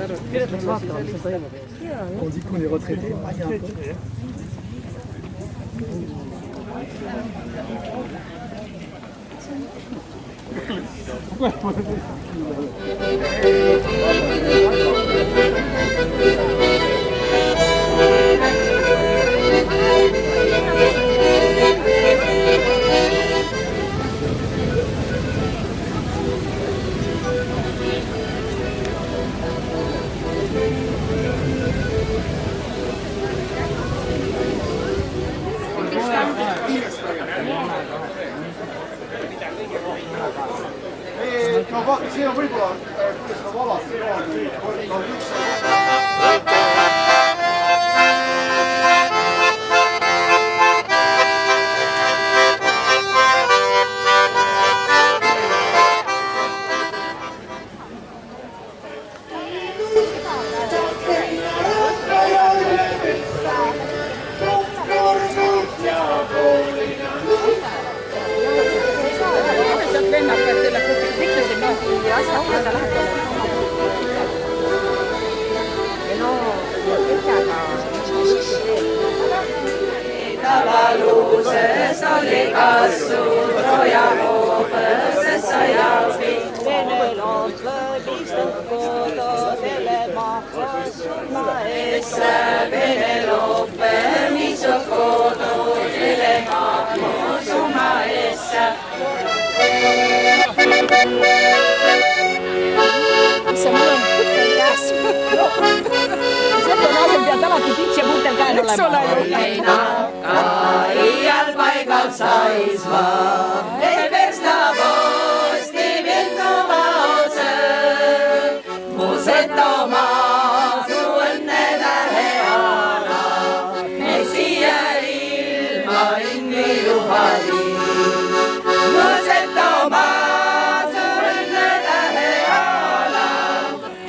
Peaks vaatama, mis seal toimub. On dit qu'on est retraité, pas un peu. No see on võib-olla, kuidas nad alati on üks Tavaluses oli kasvu Troja hoopõsessa jaoki. Venelot lõbistud kododele mahvas surma esse. Venelot lõbistud kododele mahvas surma esse. Mis see mul on putel käes? Selle naisel pead alati pits ja putel käel olema. Iial paigal saisma, ei versta posti viltuva otse. Mu Setomaa su õnne täheana, meid siia ilma inni lubadi. Mu Setomaa su õnne täheana,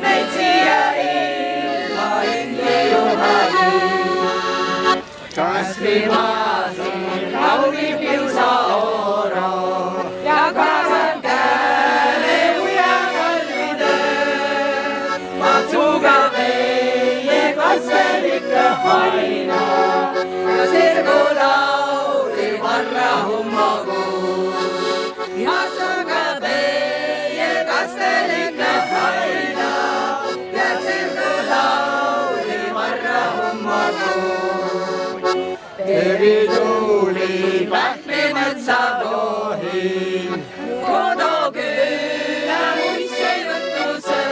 meid siia ilma inni lubadi. Kas viimasin kaugib kiusa oro ja kaasab käele uja kalvide. Matsuga meie kasvelikku haina ja sirgu lauli varra hummagu. Matsuga meie kasvelikku haina ja sirgu lauli varra hummagu. Teri tuuli pähkli mõtsa tohin, kodoküla muistse jutuse.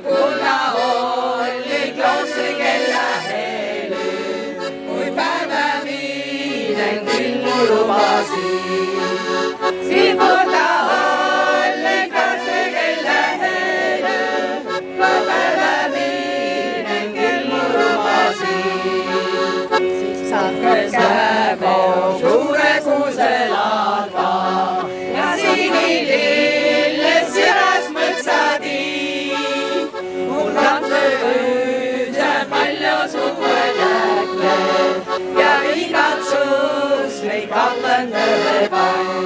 Kulla oli kloostri kella heli, kui päeva minen külmu lubasin. Siin kulla oli kloostri kella heli, kui päeva minen külmu lubasin. Käbo suure kuuselaadva ja sinililles siras mõtsadi. Mul lapse ööse palju suve tähke ja igatsus meid kallendele pann.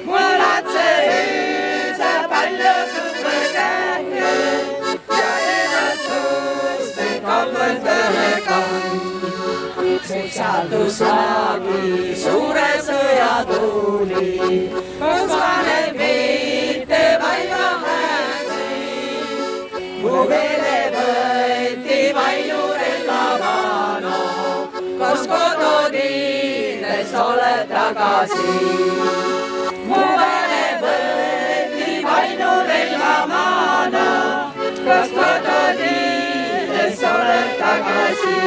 Mul lapse ööse palju suve tähke ja igatsus meid kallendele pann. Saldus lagi suure sõja tuuli, kus paneb mitte vaiva hääsi. Mu vere võeti vainurella maano, kus kodudines oled tagasi. Mu vere võeti vainurella maano, kus kodudines oled tagasi.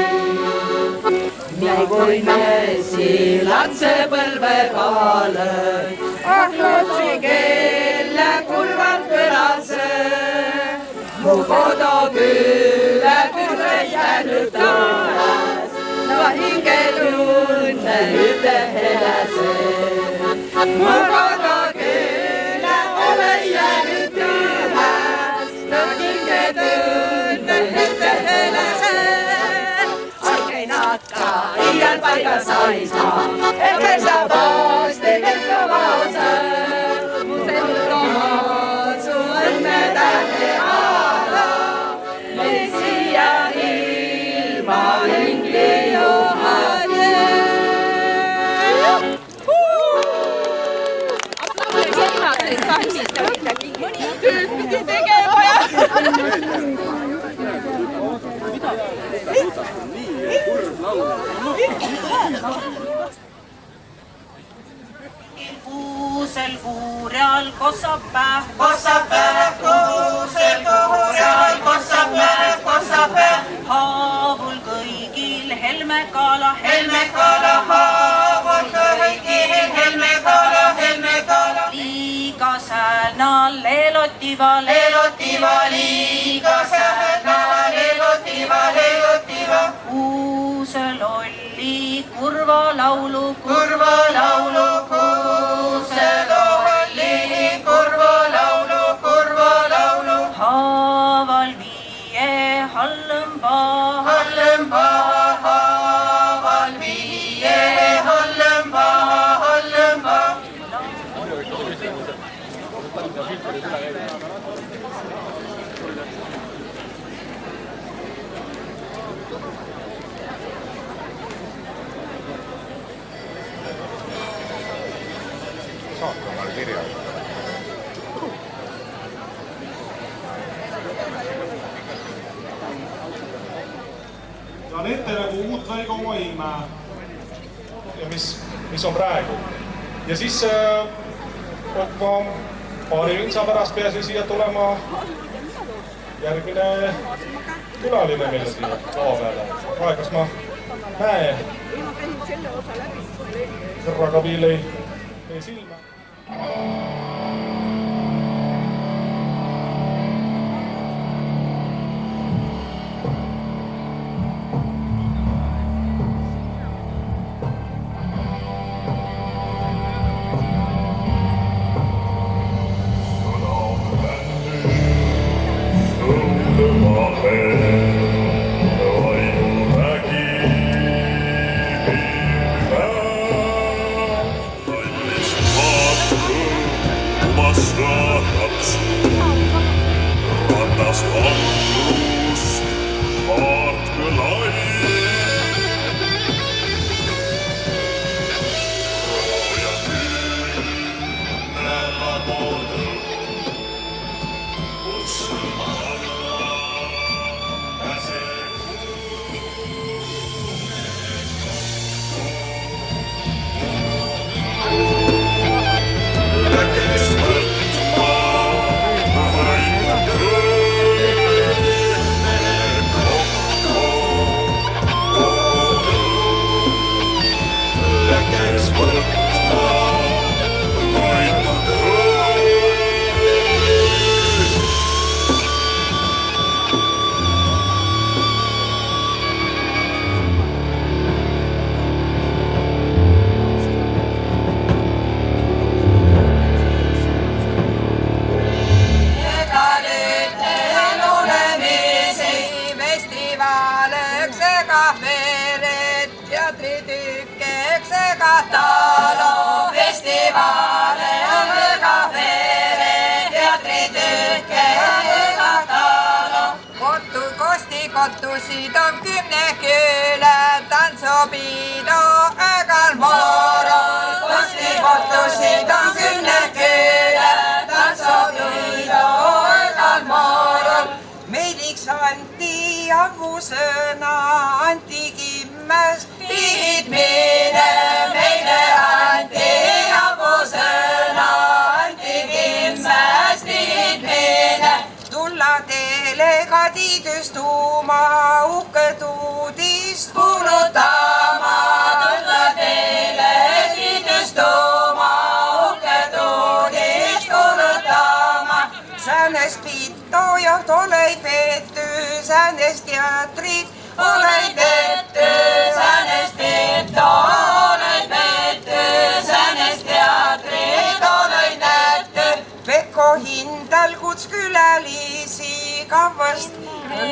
Nii kui messi lapsepõlve paale, ahlootsi kelle kurvalt kõlase. Mu kodoküle kurves jäänud taas, no hinge tunne üte helase. Mu kodoküle ole jäänud tühäs, no hinge tunne üte helase. Iial paigal saisma, et versta posti viltuva otse. Mu Setomaa su õnne täheana, Kuusel kuurjal kossab päev, kuusel kuurjal kossab päev, haavul kõigil helmekala, haavul kõigil helmekala, liiga säänal leelotiva, liiga säänal leelotiva, kuusel olli kurva laulu, kuusel olli kurva laulu, haaval viie hallemba, haaval viie hallemba. Saatkonnalle kirjas. Saan ette nagu uut lõiga oma ilme ja mis on praegu. Ja siis paari vintsa pärast peasi siia tulema järgmine külaline meile siia lava peale. Praegu kas ma näe kõrraga viilei silma. Kottusid on 10 küle, tantsupidu öögal moorol. Kottusid on 10 küle, tantsupidu öögal moorol. Meidiks anti avusõna, anti kimmes liitmine. Meile anti avusõna, anti kimmes liitmine. Tulla teelega tiidüstuma, uhked uudist kuulutama. Tulla teele tiidüstuma, uhked uudist kuulutama. Säänest pitto jaht olei petty, säänest teatrit olei petty. Säänest pitto olei petty, säänest teatrit olei nätty. Pekko hindal kuts külalisi kavvast,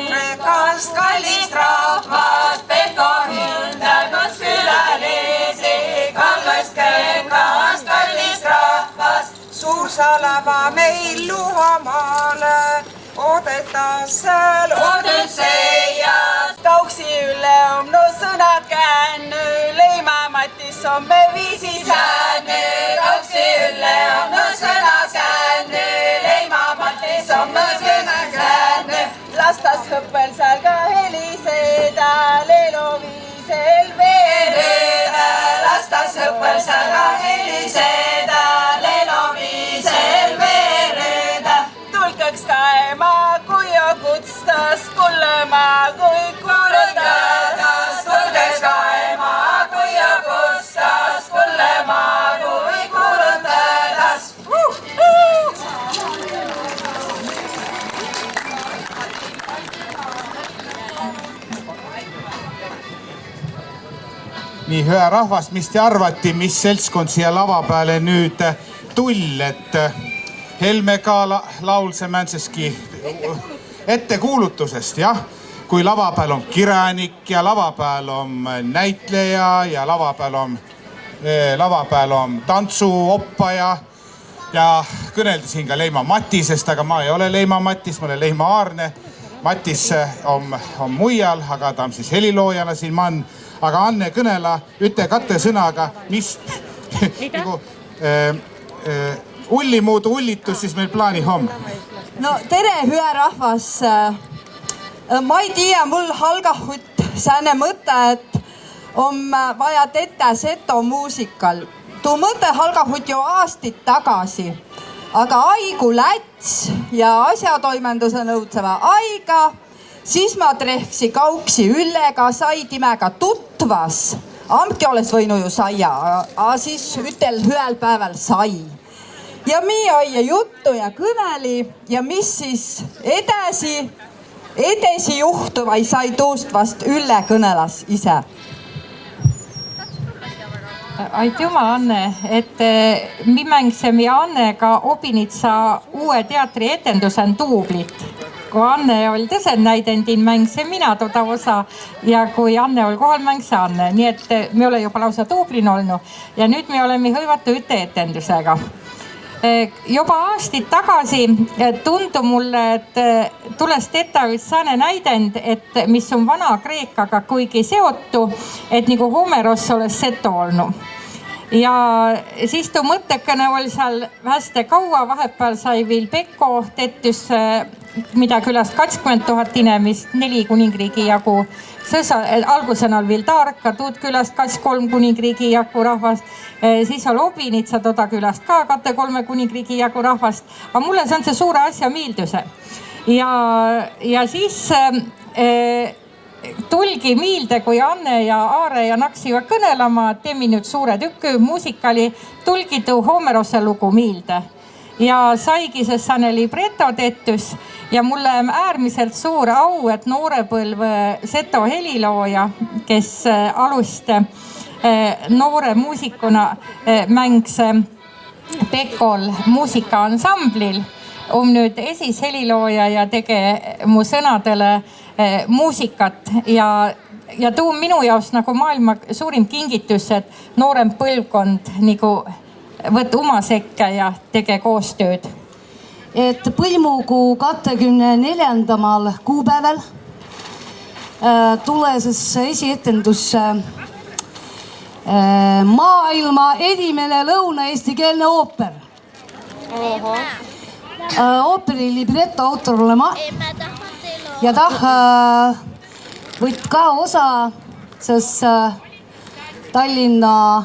rekast kallist rahvast. Pekko hindal kuts külalisi kavvast, rekast kallist rahvast. Suur salava meil Luhamaale, oodetas seal oodutseijad. Tauksi üle on no sõnad käänny, leima Matis on me viisi säänny. Tauksi üle on no sõnad käänny, leima Matis on me sõnad käänny. Lastas hõppel seal ka heliseda, leelo viisel veere. kõppel säga heliseda, leloviisel veereda. Tulkeks käima, kui jo kutstas, kullema, kui kuulutadas. Tulkeks käima, kui jo kutstas, kullema, kui kuulutadas. Nii, hüä rahvast, mis te arvati, mis seltskond siia lava peale nüüd tull, et Helme ka laulse mäntseski ettekuulutusest, jah? Kui lava peal on kirjanik ja lava peal on näitleja ja lava peal on tantsuoppaja ja kõneldi siin ka Leima Matisest, aga ma ei ole Leima Matis, ma olen Leima Aarne. Matis on mujal, aga ta on siis heliloojana siin man. Aga Anne kõnela, ütle katte sõnaga, mis nagu ullimuudu ullitus siis meil plaani homme. No tere, hüä rahvas. Ma ei tea, mul halgahutt sääne mõte, et on vaja tetä seto muusikal. Tuu mõte halgahutt jo aastit tagasi. Aga aigu läts ja asjatoimenduse nõudseva aiga. Siis ma trehvsi kauksi Üllega, sai timega tutvas. Amki oles võinu ju saia, aga siis ütel hüel päeval sai. Ja mi aie juttu ja kõneli ja mis siis edesi juhtu vai sai tuust vast Ülle kõnelas ise. Aitüma, Anne, et mi mängsemi Annega Obinitsa uue teatri etendusen duublit. Kui Anne oli tõsen näidendin, mängse mina toda osa ja kui Anne oli kohal, mängse Anne. Nii et me ole juba lausa duublin olnud ja nüüd me oleme hõivatu üte etendusega. Juba aastid tagasi tundu mulle, et tules teta üks sääne näidend, et mis on vana Kreekaga kuigi seotu, et nagu Homeros oleks seto olnud. Ja siis tuu mõttekene oli seal hästi kaua, vahepeal sai veel Pekko tettus, mida külast 20 000 inimest, 4 kuningriigi jagu. Algusen oli veel Taarka, tuud külast 23 kuningriigi jagu rahvast. Siis oli Obinitsa toda külast ka 3 kuningriigi jagu rahvast. Aga mulle see on see suure asja miilduse. Ja siis tulgi miilde, kui Anne ja Aare ja naksiva kõnelama, teemi nüüd suure tükki muusikali, tulgi tuu Homerose lugu miilde. Ja saigi see sane libreto tettus ja mulle äärmiselt suur au, et noorepõlv seto helilooja, kes alust noore muusikuna mängs Pekol muusikaaansamblil, nüüd esis helilooja ja tege mu sõnadele muusikat ja tuu minu jaoks nagu maailma suurim kingitus, et noorem põlvkond nagu võt oma sekka ja tege koostööd. Et põlmugu 24. kuupäeval tules esietendus maailma edimene lõuna-eestikeelne ooper. Ooperi libretto autor olen ma ja võt ka osa Tallinna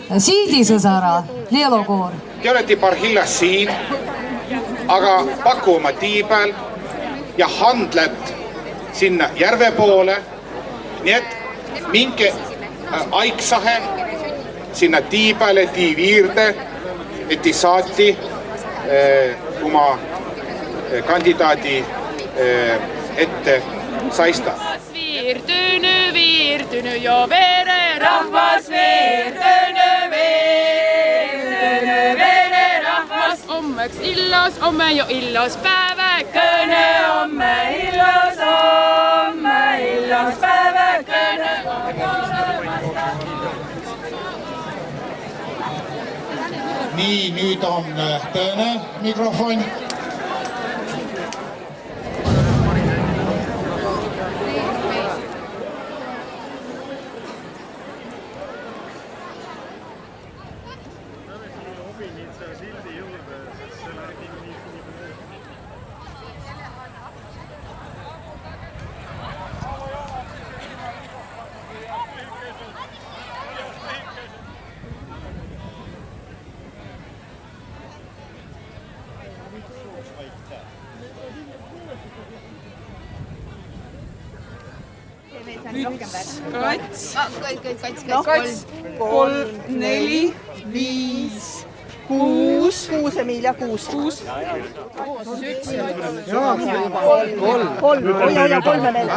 Siidisõsara leelokoor. Te olete parhillas siin, aga paku oma tiibel ja handlet sinna järve poole. Nii et minge aiksahe sinna tiibele, tiiviirde, et ti saati oma kandidaadi ette saista. Viirtyny jo vere, rahvas viirtyny rahvas. Ommeks illos, omme jo illos päevä, kõne omme illos päevä, kõne. Nii, nüüd on Tõne mikrofon. kats, 3, 4, 5, 6. 6, Emilia, 6. 6. Kolm. Hoia kolme meelde.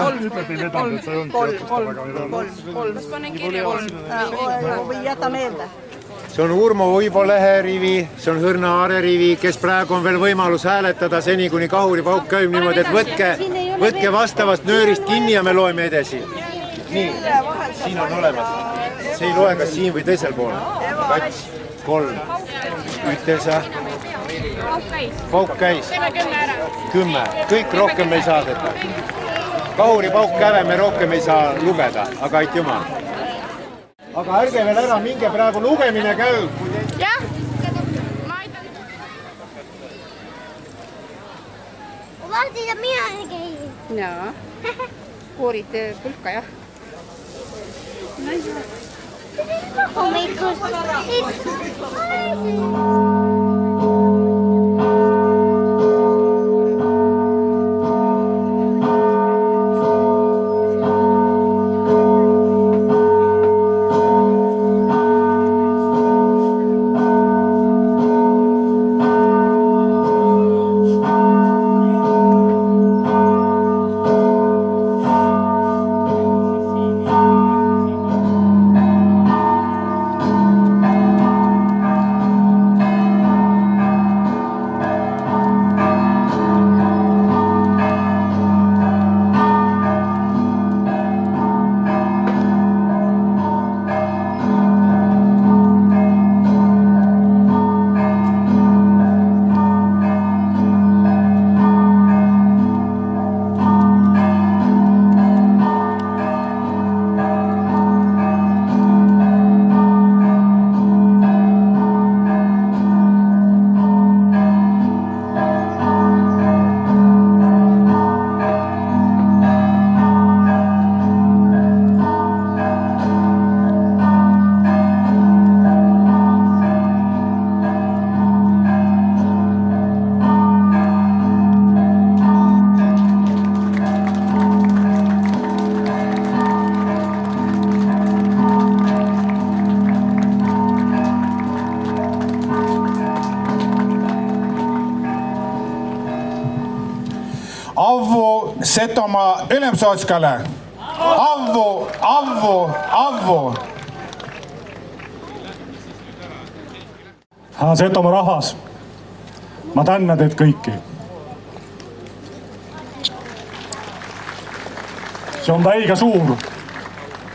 Kolm. Kas panen kirja? Või jäta meelde. See on Urmo Uibo leherivi, see on Hõrna Aare rivi, kes praegu on veel võimalus hääletada seni, kuni kahuripauk käib niimoodi, et võtke vastavast nöörist kinni ja me loeme edasi. Nii, siin on olemas. See ei loe kas siin või teisel pool. Kats, 3, ütesa. Pauk käis. 10. Kõik rohkem ei saadeta. Kahuripauk käve me rohkem ei saa lugeda, aga ait jumal. Aga ärge veel ära minge, praegu lugemine käib. Jah. Vahti ja mina käin. Jaa. Koorid pulka, jah. Hommikust. Avvu Setomaa Ülemsootskale. Avvu. Setomaa rahvas, ma tännan teid kõiki. See on väiga suur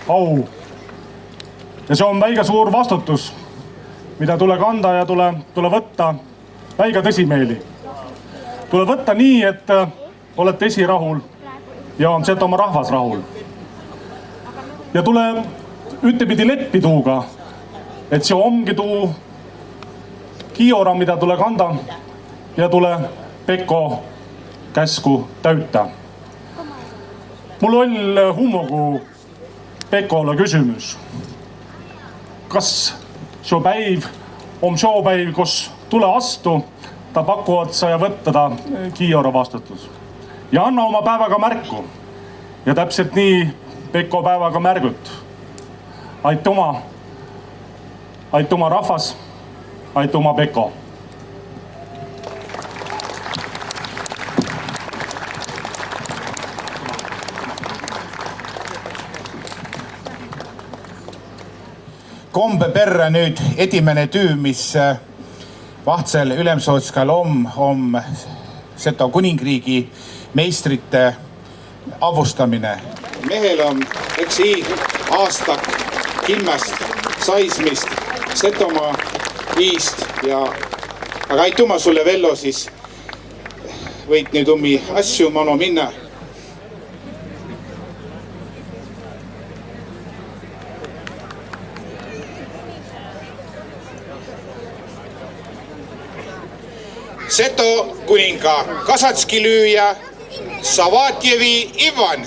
au ja see on väiga suur vastutus, mida tule kanda ja tule võtta väiga tõsimeeli. Tule võtta nii, et olete esi rahul ja on Setomaa rahvas rahul. Ja tule ühtepidi leppi tuuga, et see ongi tuu kiora, mida tule kanda ja tule Pekko käsku täytta. Mul on hummogu Pekole kysymys. Kas see päiv on see päiv, kus tule astu, ta paku otsa ja võtta ta kiora vastutus. Ja anna oma päevaga märku. Ja täpselt nii Pekko päevaga märgut. Aituma rahvas, aituma Pekko. Kombe perre nüüd edimene tüü, mis Vahtsel Ülemsootskal on Seto kuningriigi meistrite avustamine. Mehel on aastak kilmast saismist Setomaa viist ja aga aituma sulle Vello, siis võid nüüd ummi asju mano minna. Seto kuninga Kasatski lüüja Savatjevi Ivan.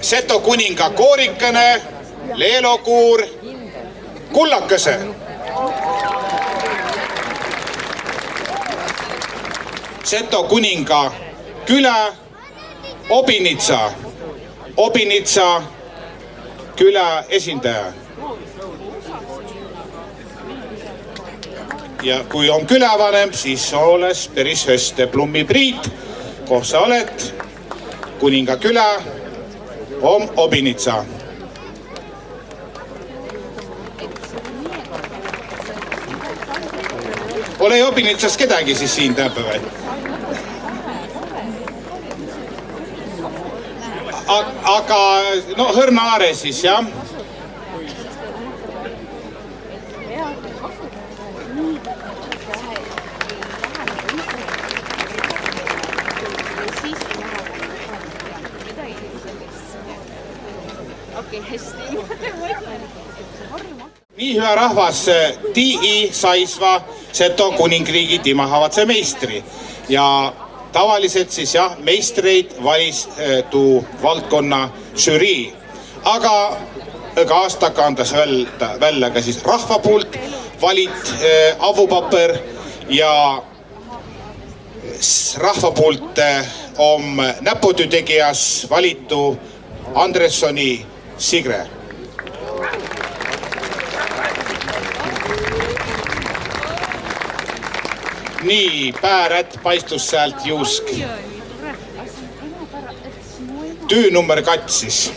Seto kuninga koorikene, leelokuur, kullakese. Seto kuninga külä, Obinitsa külä esindaja. Ja kui on külävanem, siis oles päris höste. Plummi Priit, koh sa oled, kuninga külä on Obinitsa. Ole Obinitsas kedagi siis siin täpäeval? Aga no Hõrnaare siis, jah? Nii hyvä rahvas, tii saisva Seto kuningriigi timahavatse meistri ja tavaliselt siis jah, meistreid valis tuu valdkonna žürii, aga aastaka andas välja ka siis rahva poolt valit avupaper ja rahva poolt on näputüütegijas valitu Andressoni Sigre. Nii, päärät paistus sealt juusk. Tüü number 2 siis.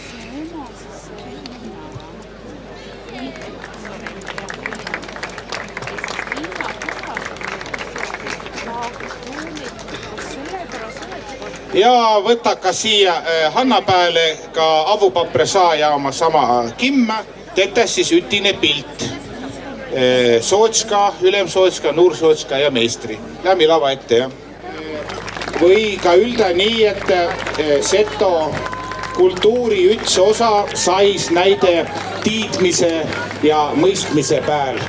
Ja võtta ka siia Hanna pääle ka avupapre saaja oma sama kimme. Tetes siis ütine pilt. Sootska, Ülemsootska, Nuursootska ja meistri. Lämmi lava ette, jah. Või ka ülda nii, et Seto kultuuri üks osa sais näide tiidmise ja mõistmise pääl.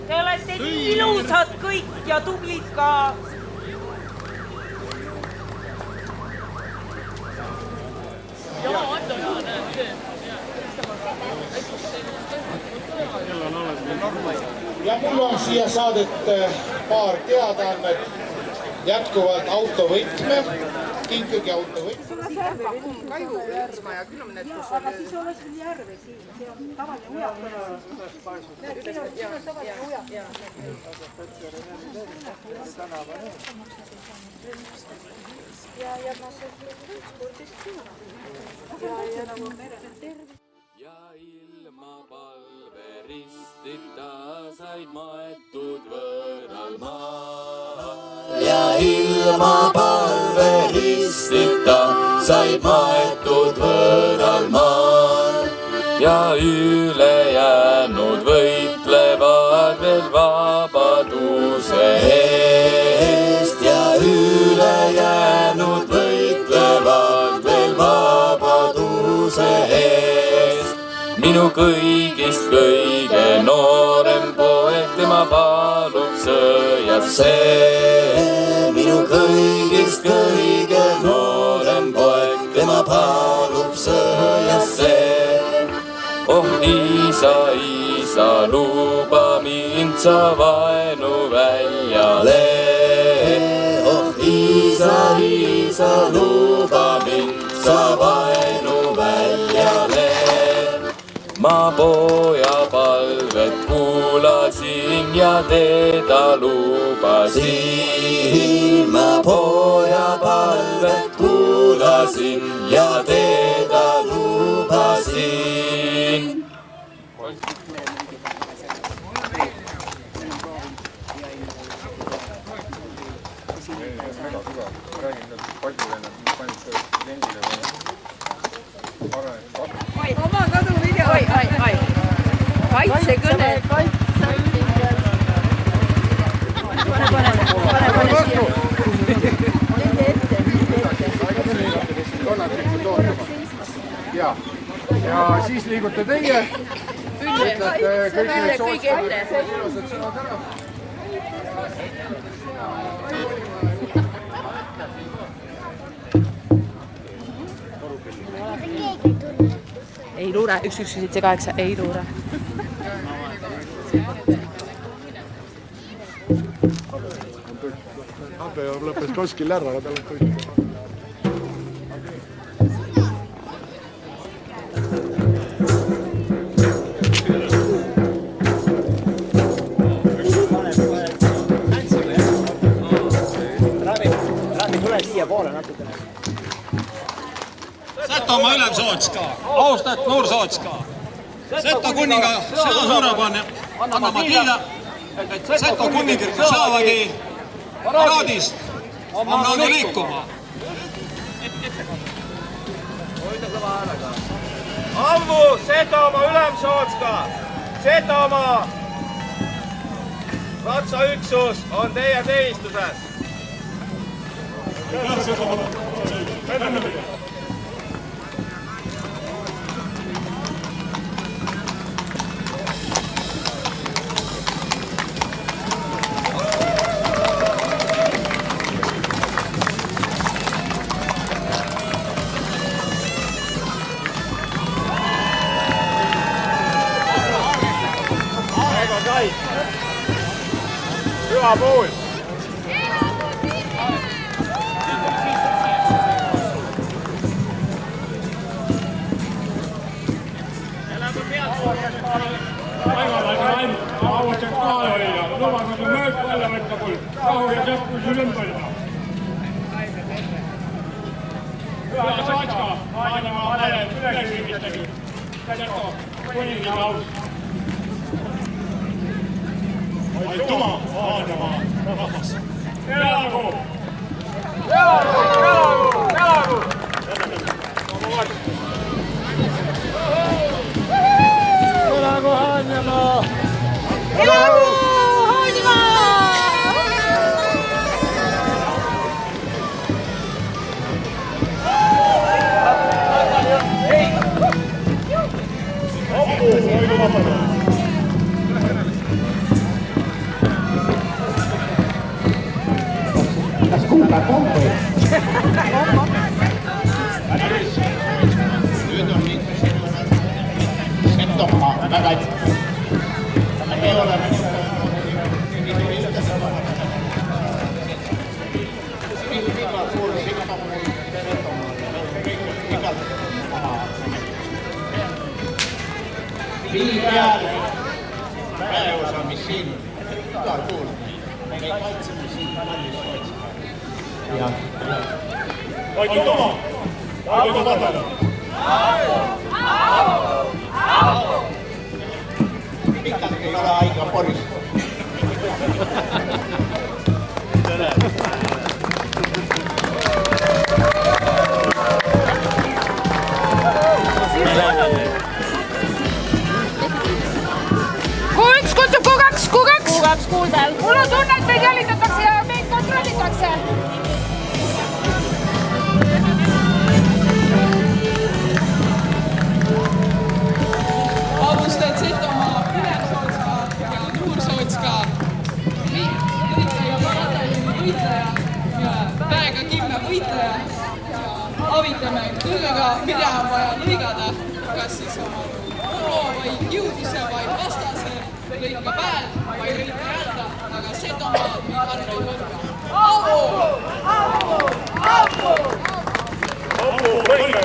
Te olete nii ilusad kõik ja tublid ka. Ja mul on siia saadet paar teadaannet. Jätkuvalt autovõtme, kinkigi autovõtme. Aga siis oleks veel järve siin, see on tavaline ujak. Ja ma olen spordist sinna. Ja nagu mere tervis. Ja ilma palveristita said maetud võõral maal. Ja ilma palveristita said maetud võõral maal. Ja ülejäänud võitlevad veel vabaduse eest. Ja ülejäänud võitlevad veel vabaduse eest. Minu kõigist kõige noorem poeg, tema palub sõjasse. Minu kõigist kõige noorem poeg, tema palub sõjasse. Oh isa, isa, luba mind sa vaenu väljale. Oh isa, isa, luba mind sa vaenu väljale. Ma poja palvet kuulasin ja teda lubasin. Ma poja palvet kuulasin ja teda lubasin. Oma kaduvideo. Kaitsekõne. ja siis liigute teie. Ütlete kõigile ilusad sõnad ära. Ei luure, 1178, ei luure. Ante lõppes kuskil ära, tal on kõik. Setomaa Ülemsootska, austat Noorsootska. Seto kuninga sõnasuurepanne annama kiida, et Seto kuningriik saavagi paraadist omnaani liikuma. Ammu Setomaa Ülemsootska, Setomaa ratsaüksus on teie teenistuses. Hyvä pois! Rahu ja keskus ylempöllä. Hyvä Soitska, ainamaan lähe yleisriikistäkin. Seto kuningaus. Aituma, ainamaan rahas. Elagu! Elagu! Elagu! Elagu! Elagu Haanjamaa! Elagu Haanjamaa! Kas kuulda kombo? Nüüd on Setomaa väga me oleme Vii peale väeosa, mis siin igal pool. Me kaitseme siin kallis Sootska. Aituma! Aituma patale! Pikalt ei ole aika poris. Kuuks kutsub Q2, Q2! Q2 kuuldel. Mul on tunne, et meid jälitatakse ja meid kontrollitakse. Alustajad Setomaa, Ülemsootska ja Noorsootska. Võitleja, parataljoni võitleja ja väega kimme võitleja. Avitame kõigega, mida on vaja lõigada, kas siis oma loo või jõudmise või vastase, lõika pääl või lõika jätta, aga Setomaa me arve ei võtta. Avu! Avu! Avu! Avu! Lõika!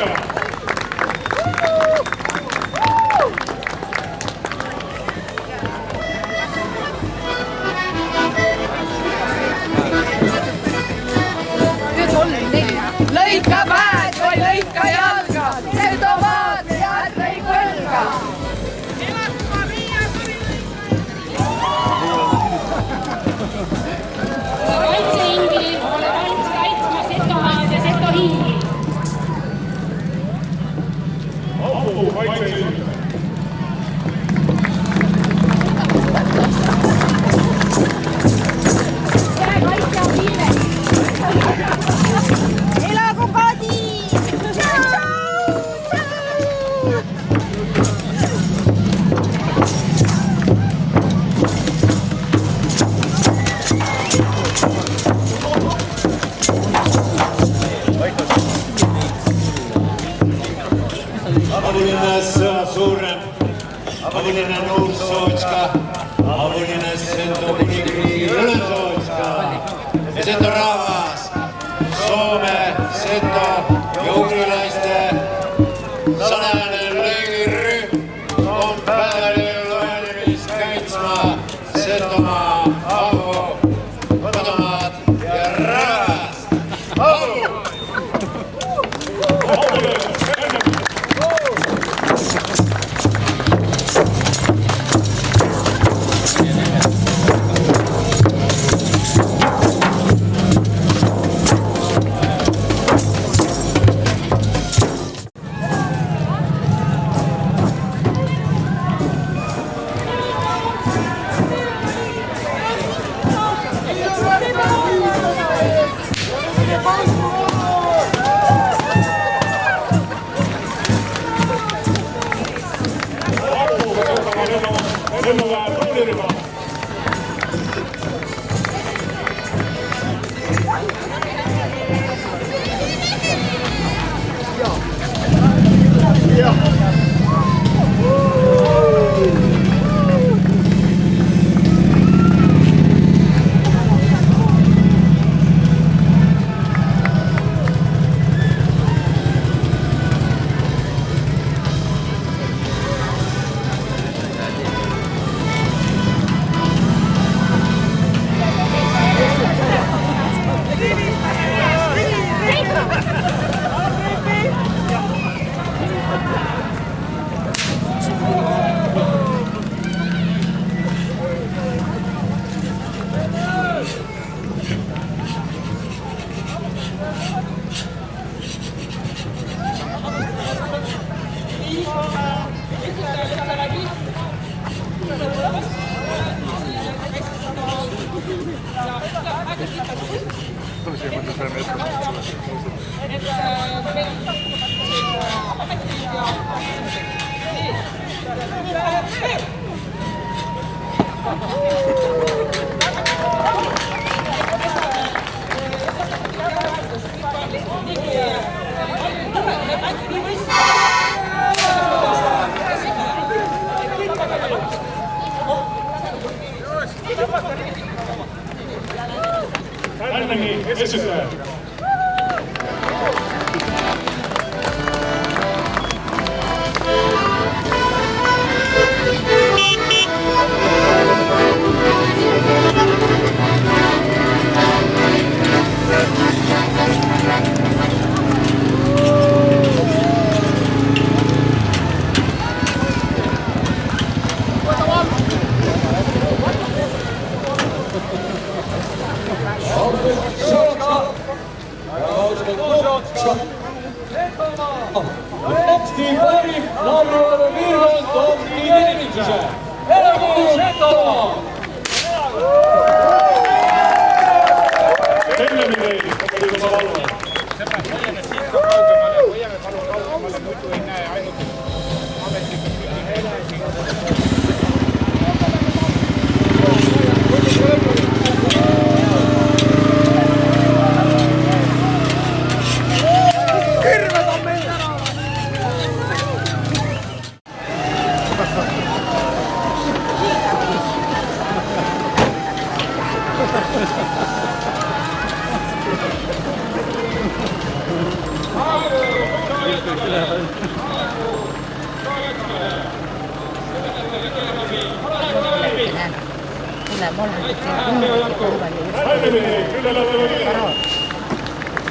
Lõika päed või lõika jalga, Setomaad jätta ei põlga. Elagu Ülemsootska, avuline Sento kuningriigi Ülemsootska ja Sento rahvas, Soome, Sento ja ugrilaiste salajane lõigirühm on päeval loenemist kaitsma Setomaa avu, kodumaad ja rahvast. Avu!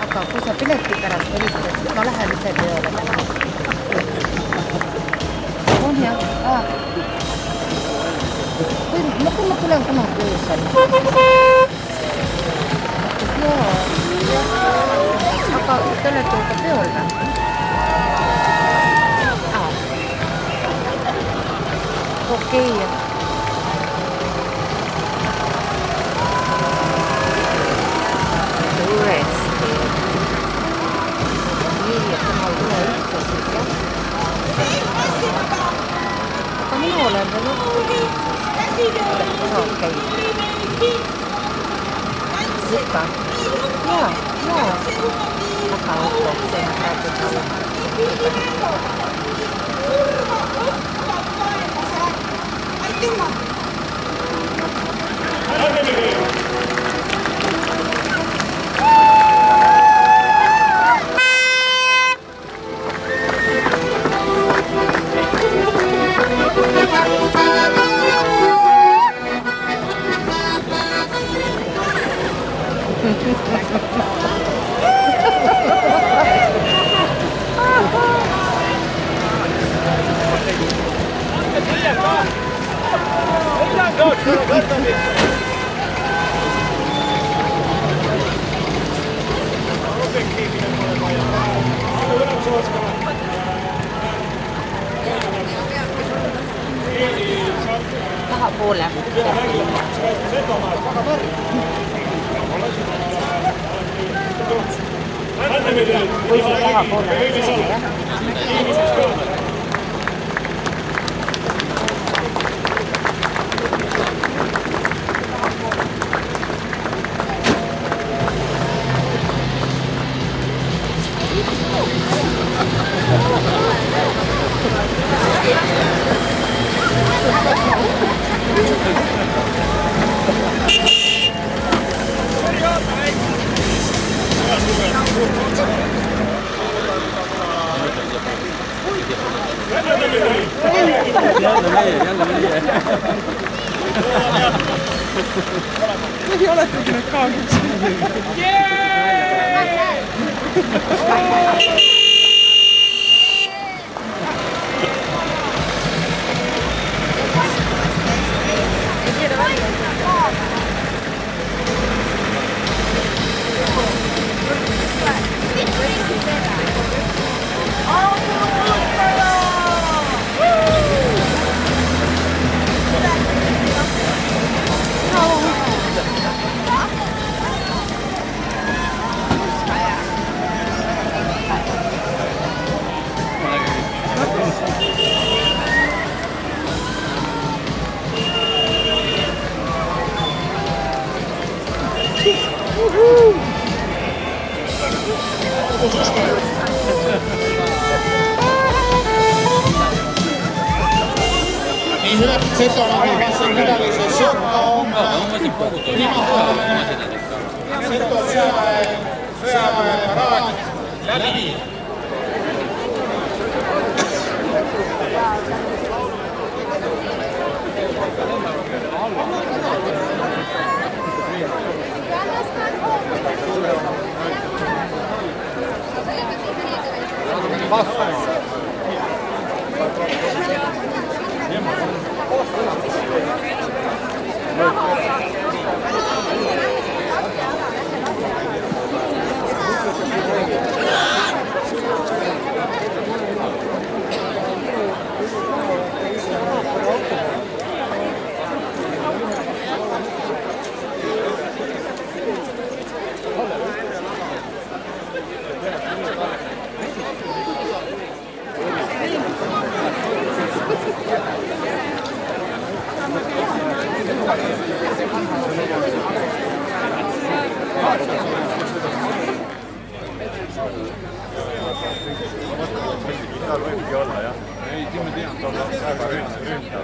Aga kui sa pileti pärast helistad, siis ma lähen ise tööle. On jah? Kui ma tulen kunagi öösel. Aga te olete juba tööl või? Okei. Aga minu olen veel okei. Ikka? Jaa. Aga okei, see on räägitud. jumal. Tahapoole. Või siit tahapoole. Ei oletegi nüüd kaagid. Nii hyvät Setomaa rahvassa kylällisessä sokka on Seto Syömäen raat läbi. Võibki olla, jah. Ei, siin me teame, ta on väga ründab.